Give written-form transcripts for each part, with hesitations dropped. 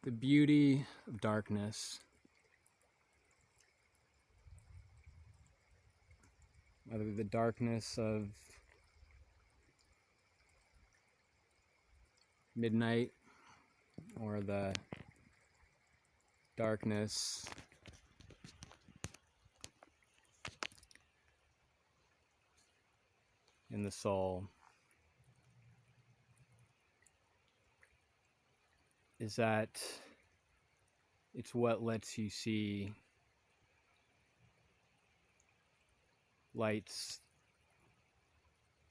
The beauty of darkness, whether the darkness of midnight or the darkness in the soul, is that it's what lets you see lights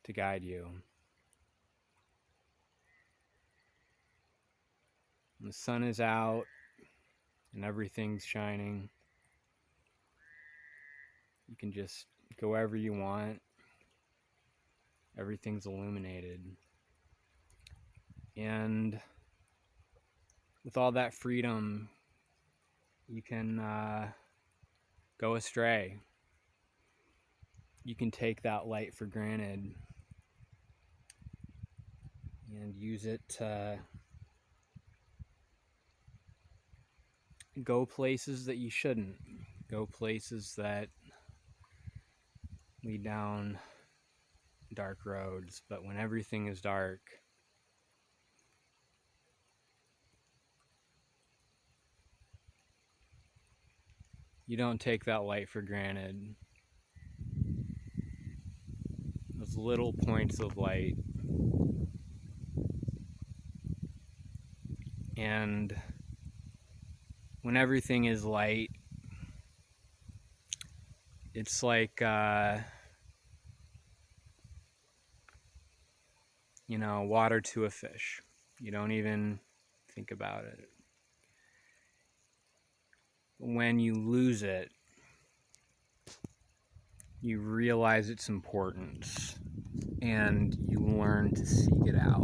to guide you. When the sun is out and everything's shining, you can just go wherever you want. Everything's illuminated. And with all that freedom, you can go astray. You can take that light for granted and use it to go places that you shouldn't. Go places that lead down dark roads. But when everything is dark, you don't take that light for granted. Those little points of light. And when everything is light, it's like, water to a fish. You don't even think about it. When you lose it, you realize its importance and you learn to seek it out.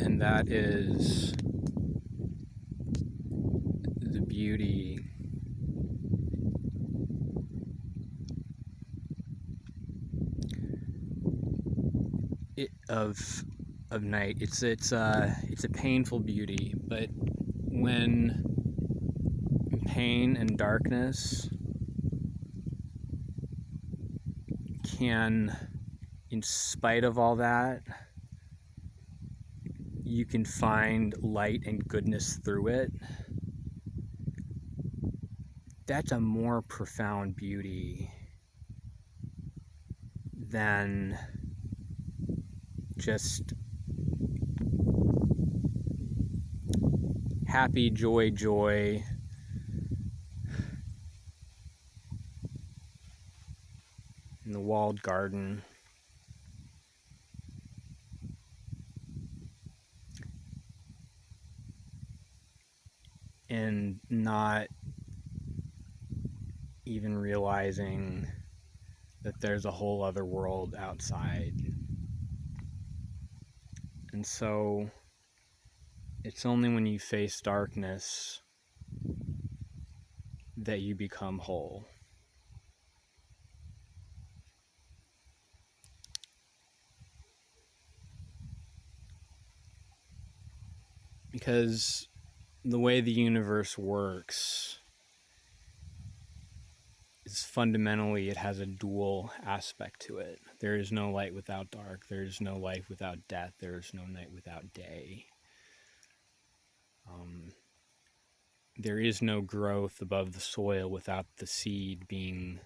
And that is the beauty of night. It's a painful beauty, but when pain and darkness can, in spite of all that, you can find light and goodness through it. That's a more profound beauty than just happy joy in the walled garden. And not even realizing that there's a whole other world outside. And so it's only when you face darkness that you become whole. Because the way the universe works is fundamentally, it has a dual aspect to it. There is no light without dark. There is no life without death. There is no night without day. There is no growth above the soil without the seed being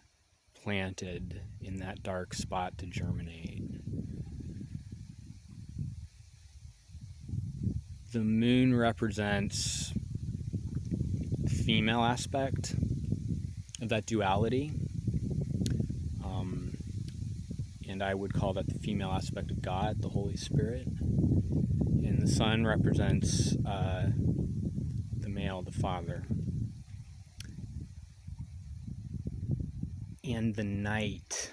planted in that dark spot to germinate. The moon represents the female aspect of that duality, and I would call that the female aspect of God, the Holy Spirit. And the sun represents the male, the Father. And the night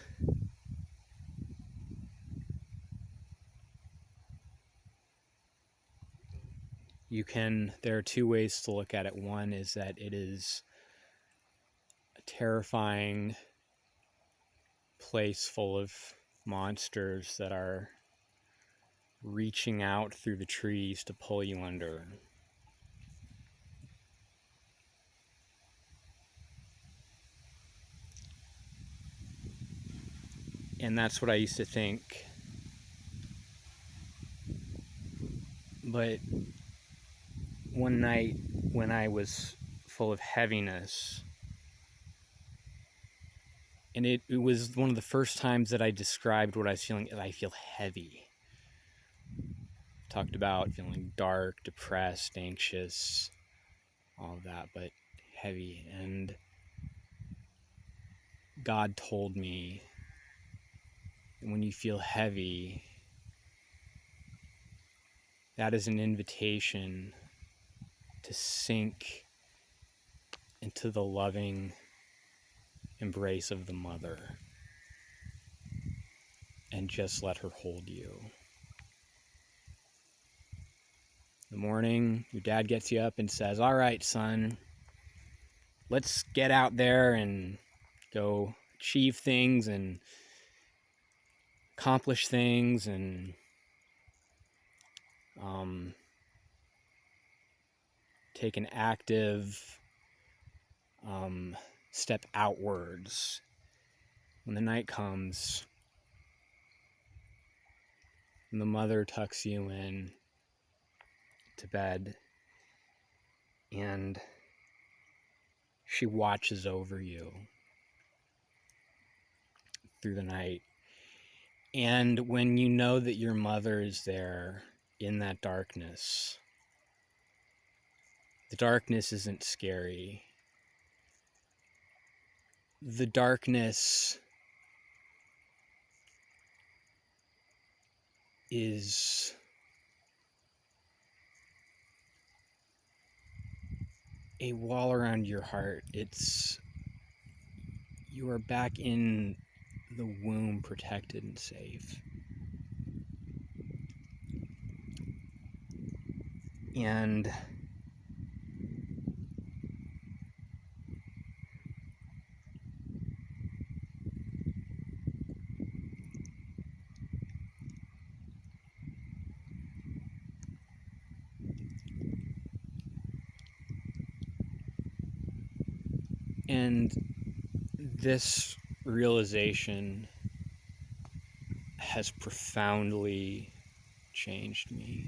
there are two ways to look at it. One is that it is a terrifying place full of monsters that are reaching out through the trees to pull you under. And that's what I used to think. But one night when I was full of heaviness, and it was one of the first times that I described what I was feeling, I feel heavy. Talked about feeling dark, depressed, anxious, all of that, but heavy. And God told me, when you feel heavy, that is an invitation to sink into the loving embrace of the mother and just let her hold you. In the morning, your dad gets you up and says, "All right, son, let's get out there and go achieve things and accomplish things and take an active step outwards." When the night comes and the mother tucks you in to bed and she watches over you through the night, and when you know that your mother is there in that darkness, the darkness isn't scary. The darkness is a wall around your heart. You are back in the womb, protected and safe. And this realization has profoundly changed me.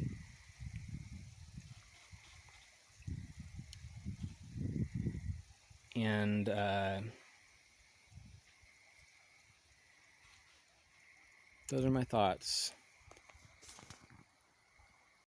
And those are my thoughts.